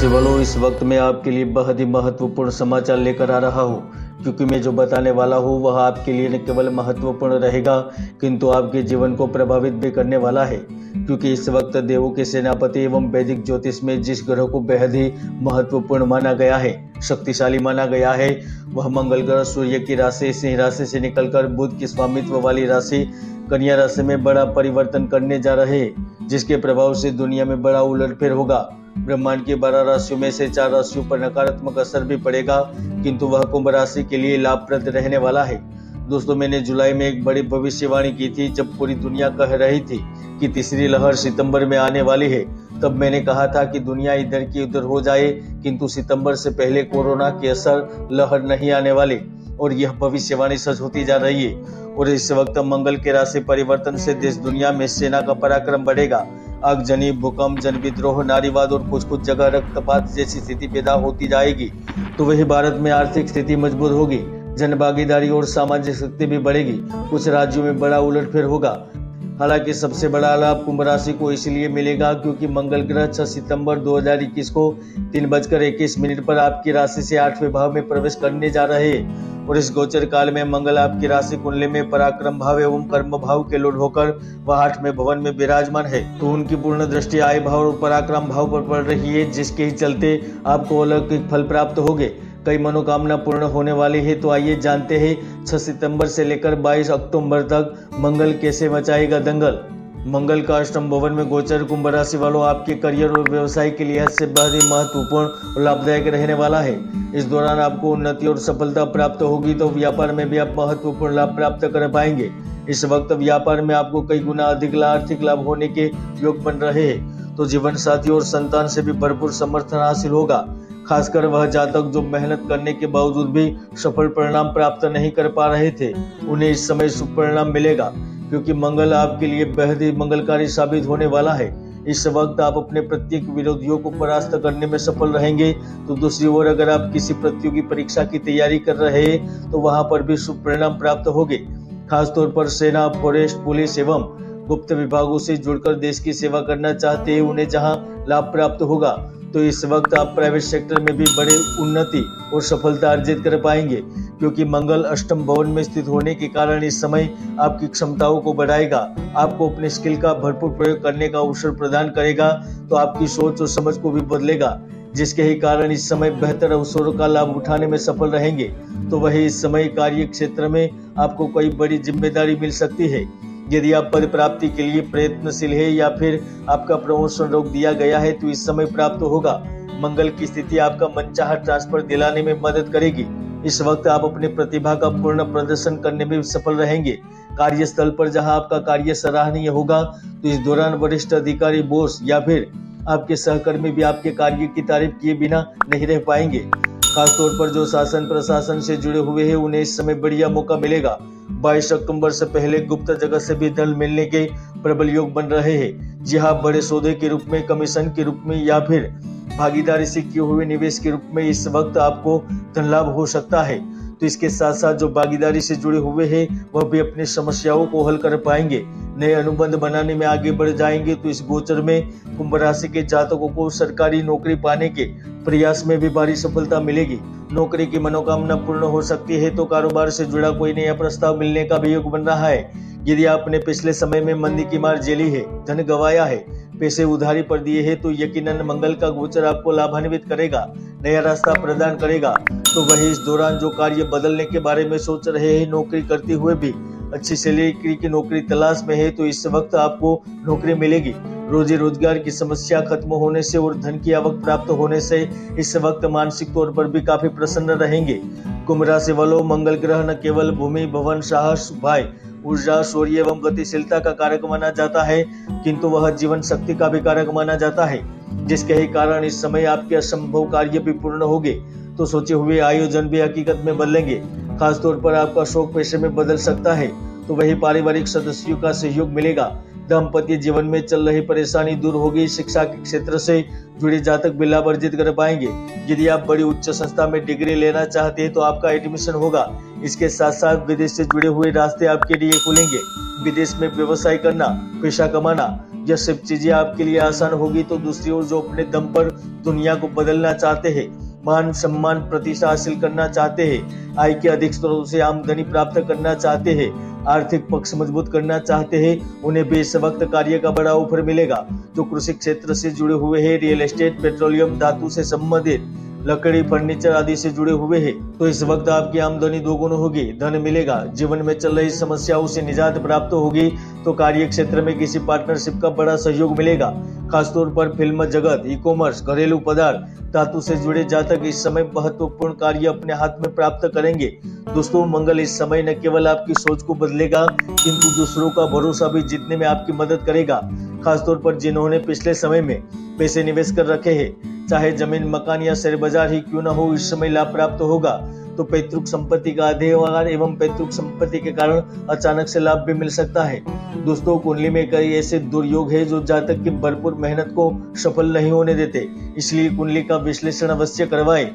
राशि वालों, इस वक्त मैं आपके लिए बहुत ही महत्वपूर्ण समाचार लेकर आ रहा हूँ, क्योंकि मैं जो बताने वाला हूँ वह आपके लिए न केवल महत्वपूर्ण रहेगा किंतु आपके जीवन को प्रभावित भी करने वाला है। क्योंकि इस वक्त देवों के सेनापति एवं वैदिक ज्योतिष में जिस ग्रह को बेहद ही महत्वपूर्ण माना गया है, शक्तिशाली माना गया है, वह मंगल ग्रह सूर्य की राशि सिंह राशि से निकलकर बुध की स्वामित्व वाली राशि कन्या राशि में बड़ा परिवर्तन करने जा रहे हैं, जिसके प्रभाव से दुनिया में बड़ा उलटफेर होगा। ब्रह्मांड की 12 राशियों में से 4 राशियों पर नकारात्मक असर भी पड़ेगा, किंतु वह कुंभ राशि के लिए लाभप्रद रहने वाला है। दोस्तों, मैंने जुलाई में एक बड़ी भविष्यवाणी की थी, जब पूरी दुनिया कह रही थी कि तीसरी लहर सितंबर में आने वाली है। तब मैंने कहा था कि दुनिया इधर की उधर हो जाए, किंतु सितंबर से पहले कोरोना की असर लहर नहीं आने वाली, और यह भविष्यवाणी सच होती जा रही है। और इस वक्त मंगल के राशि परिवर्तन से देश दुनिया में सेना का पराक्रम बढ़ेगा। आगजनी, भूकंप, जन विद्रोह, नारीवाद और कुछ जगह रक्तपात जैसी स्थिति पैदा होती जाएगी, तो वही भारत में आर्थिक स्थिति मजबूत होगी, जन भागीदारी और सामाजिक शक्ति भी बढ़ेगी। कुछ राज्यों में बड़ा उलटफेर होगा। हालांकि सबसे बड़ा लाभ कुंभ राशि को इसलिए मिलेगा क्योंकि मंगल ग्रह 6 सितंबर 2021 को 3:21 पर आपकी राशि से 8वें भाव में प्रवेश करने जा रहे हैं। और इस गोचर काल में मंगल आपकी राशि कुंडली में पराक्रम भाव एवं कर्म भाव के लौट होकर वह 8वें भवन में विराजमान है, तो उनकी पूर्ण दृष्टि आय भाव और पराक्रम भाव पर पड़ रही है, जिसके ही चलते आपको अलौकिक फल प्राप्त होंगे। कई मनोकामना पूर्ण होने वाली है। तो आइए जानते हैं 6 सितंबर से लेकर 22 अक्टूबर तक मंगल कैसे मचाएगा दंगल। मंगल का अष्टम भवन में गोचर कुंभ राशि वालों आपके करियर और व्यवसाय के लिहाज से बहुत ही महत्वपूर्ण और लाभदायक रहने वाला है। इस दौरान आपको उन्नति और सफलता प्राप्त होगी, तो व्यापार में भी आप महत्वपूर्ण लाभ प्राप्त कर पाएंगे। इस वक्त व्यापार में आपको कई गुना अधिक आर्थिक लाभ होने के योग बन रहे हैं, तो जीवन साथी और संतान से भी भरपूर समर्थन हासिल होगा। खासकर वह जातक जो मेहनत करने के बावजूद भी सफल परिणाम प्राप्त नहीं कर पा रहे थे, उन्हें इस समय शुभ परिणाम मिलेगा, क्योंकि मंगल आपके लिए बेहद ही मंगलकारी साबित होने वाला है। इस वक्त आप अपने प्रत्येक विरोधियों को परास्त करने में सफल रहेंगे। तो दूसरी ओर अगर आप किसी प्रतियोगी परीक्षा की तैयारी कर रहे हैं, तो वहां पर भी शुभ परिणाम प्राप्त होंगे। खासतौर पर सेना, फॉरेस्ट, पुलिस एवं गुप्त विभागों से जुड़कर देश की सेवा करना चाहते हैं, उन्हें जहां लाभ प्राप्त होगा, तो इस वक्त आप प्राइवेट सेक्टर में भी बड़े उन्नति और सफलता अर्जित कर पाएंगे, क्योंकि मंगल अष्टम भवन में स्थित होने के कारण इस समय आपकी क्षमताओं को बढ़ाएगा, आपको अपने स्किल का भरपूर प्रयोग करने का अवसर प्रदान करेगा, तो आपकी सोच और समझ को भी बदलेगा, जिसके ही कारण इस समय बेहतर अवसरों का लाभ उठाने में सफल रहेंगे। तो वही इस समय कार्य क्षेत्र में आपको कोई बड़ी जिम्मेदारी मिल सकती है। यदि आप पद प्राप्ति के लिए प्रयत्नशील है या फिर आपका प्रमोशन रोक दिया गया है, तो इस समय प्राप्त होगा। मंगल की स्थिति आपका मनचाहा ट्रांसफर दिलाने में मदद करेगी। इस वक्त आप अपनी प्रतिभा का पूर्ण प्रदर्शन करने में सफल रहेंगे। कार्यस्थल पर जहां आपका कार्य सराहनीय होगा, तो इस दौरान वरिष्ठ अधिकारी, बॉस या फिर आपके सहकर्मी भी आपके कार्य की तारीफ किए बिना नहीं रह पाएंगे। खासतौर पर जो शासन प्रशासन से जुड़े हुए हैं, उन्हें इस समय बढ़िया मौका मिलेगा। 22 अक्टूबर से पहले गुप्त जगत से भी धन मिलने के प्रबल योग बन रहे हैं। जी हाँ, बड़े सौदे के रूप में, कमीशन के रूप में या फिर भागीदारी से किए हुए निवेश के रूप में इस वक्त आपको धन लाभ हो सकता है। तो इसके साथ साथ जो भागीदारी से जुड़े हुए हैं, वह भी अपनी समस्याओं को हल कर पाएंगे, नए अनुबंध बनाने में आगे बढ़ जाएंगे। तो इस गोचर में कुंभ राशि के जातकों को सरकारी नौकरी पाने के प्रयास में भी भारी सफलता मिलेगी। नौकरी की मनोकामना पूर्ण हो सकती है, तो कारोबार से जुड़ा कोई नया प्रस्ताव मिलने का भी योग बन रहा है। यदि आपने पिछले समय में मंदी की मार झेली है, धन गंवाया है, पैसे उधारी पर दिए हैं, तो यकीनन मंगल का गोचर आपको लाभान्वित करेगा, नया रास्ता प्रदान करेगा। तो वही इस दौरान जो कार्य बदलने के बारे में सोच रहे हैं, नौकरी करते हुए भी अच्छी सैलरी की नौकरी तलाश में है, तो इस वक्त आपको नौकरी मिलेगी। रोजी रोजगार की समस्या खत्म होने से और धन की आवक प्राप्त होने से इस वक्त मानसिक तौर पर भी काफी प्रसन्न रहेंगे। कुंभ राशि वालों, मंगल ग्रह न केवल भूमि, भवन, साहस, भाई, ऊर्जा, शौर्य एवं गतिशीलता का कारक माना जाता है, किंतु वह जीवन शक्ति का भी कारक माना जाता है, जिसके ही कारण इस समय आपके असंभव कार्य भी पूर्ण होंगे। तो सोचे हुए आयोजन भी हकीकत में बदलेंगे। खासतौर पर आपका शौक पेशे में बदल सकता है, तो वही पारिवारिक सदस्यों का सहयोग मिलेगा। दाम्पत्य जीवन में चल रही परेशानी दूर होगी। शिक्षा के क्षेत्र से जुड़े जातक भी लाभ अर्जित कर पाएंगे। यदि आप बड़ी उच्च संस्था में डिग्री लेना चाहते हैं, तो आपका एडमिशन होगा। इसके साथ साथ विदेश से जुड़े हुए रास्ते आपके लिए खुलेंगे। विदेश में व्यवसाय करना, पैसा कमाना, यह सब चीजें आपके लिए आसान होगी तो दूसरी ओर जो अपने दम पर दुनिया को बदलना चाहते हैं, मान सम्मान प्रतिष्ठा हासिल करना चाहते हैं, आय के अधिक स्रोतों से आमदनी प्राप्त करना चाहते हैं, आर्थिक पक्ष मजबूत करना चाहते हैं, उन्हें भी इस वक्त कार्य का बड़ा ऑफर मिलेगा। जो कृषि क्षेत्र से जुड़े हुए हैं, रियल एस्टेट, पेट्रोलियम, धातु से संबंधित, लकड़ी, फर्नीचर आदि से जुड़े हुए हैं, तो इस वक्त आपकी आमदनी दोगुनी होगी, धन मिलेगा। जीवन में चल रही समस्याओं से निजात प्राप्त होगी तो कार्य क्षेत्र में किसी पार्टनरशिप का बड़ा सहयोग मिलेगा। खासतौर पर फिल्म जगत, ई कॉमर्स, घरेलू पदार्थ, धातु से जुड़े जातक इस समय महत्वपूर्ण कार्य अपने हाथ में प्राप्त करेंगे। दोस्तों, मंगल इस समय न केवल आपकी सोच को बदलेगा किंतु दूसरों का भरोसा भी जीतने में आपकी मदद करेगा। खासतौर पर जिन्होंने पिछले समय में पैसे निवेश कर रखे हैं, चाहे जमीन, मकान या शेयर बाजार ही क्यों न हो, इस समय लाभ प्राप्त होगा। तो पैतृक संपत्ति का अधिकार एवं पैतृक संपत्ति के कारण अचानक से लाभ भी मिल सकता है। दोस्तों, कुंडली में कई ऐसे दुर्योग है जो जातक की भरपूर मेहनत को सफल नहीं होने देते, इसलिए कुंडली का विश्लेषण अवश्य करवाएं।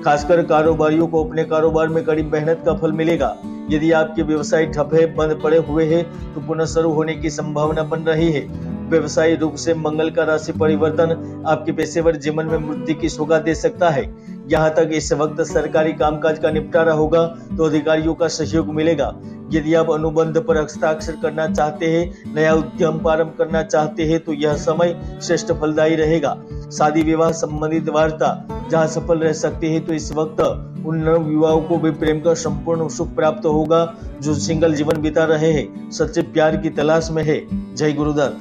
खासकर कारोबारियों को अपने कारोबार में कड़ी मेहनत का फल मिलेगा। यदि आपके व्यवसाय ठप है, बंद पड़े हुए हैं, तो पुनः शुरू होने की संभावना बन रही है। व्यवसायिक रूप से मंगल का राशि परिवर्तन आपके पेशेवर जीवन में वृद्धि की सौगात दे सकता है। यहाँ तक इस वक्त सरकारी कामकाज का निपटारा होगा तो अधिकारियों का सहयोग मिलेगा। यदि आप अनुबंध पर हस्ताक्षर करना चाहते हैं, नया उद्यम प्रारंभ करना चाहते हैं, तो यह समय श्रेष्ठ फलदायी रहेगा। शादी विवाह संबंधित वार्ता जहाँ सफल रह सकती है, तो इस वक्त उन नवयुवाओं को भी प्रेम का संपूर्ण सुख प्राप्त होगा जो सिंगल जीवन बिता रहे हैं, सच्चे प्यार की तलाश में है। जय गुरुदत्त।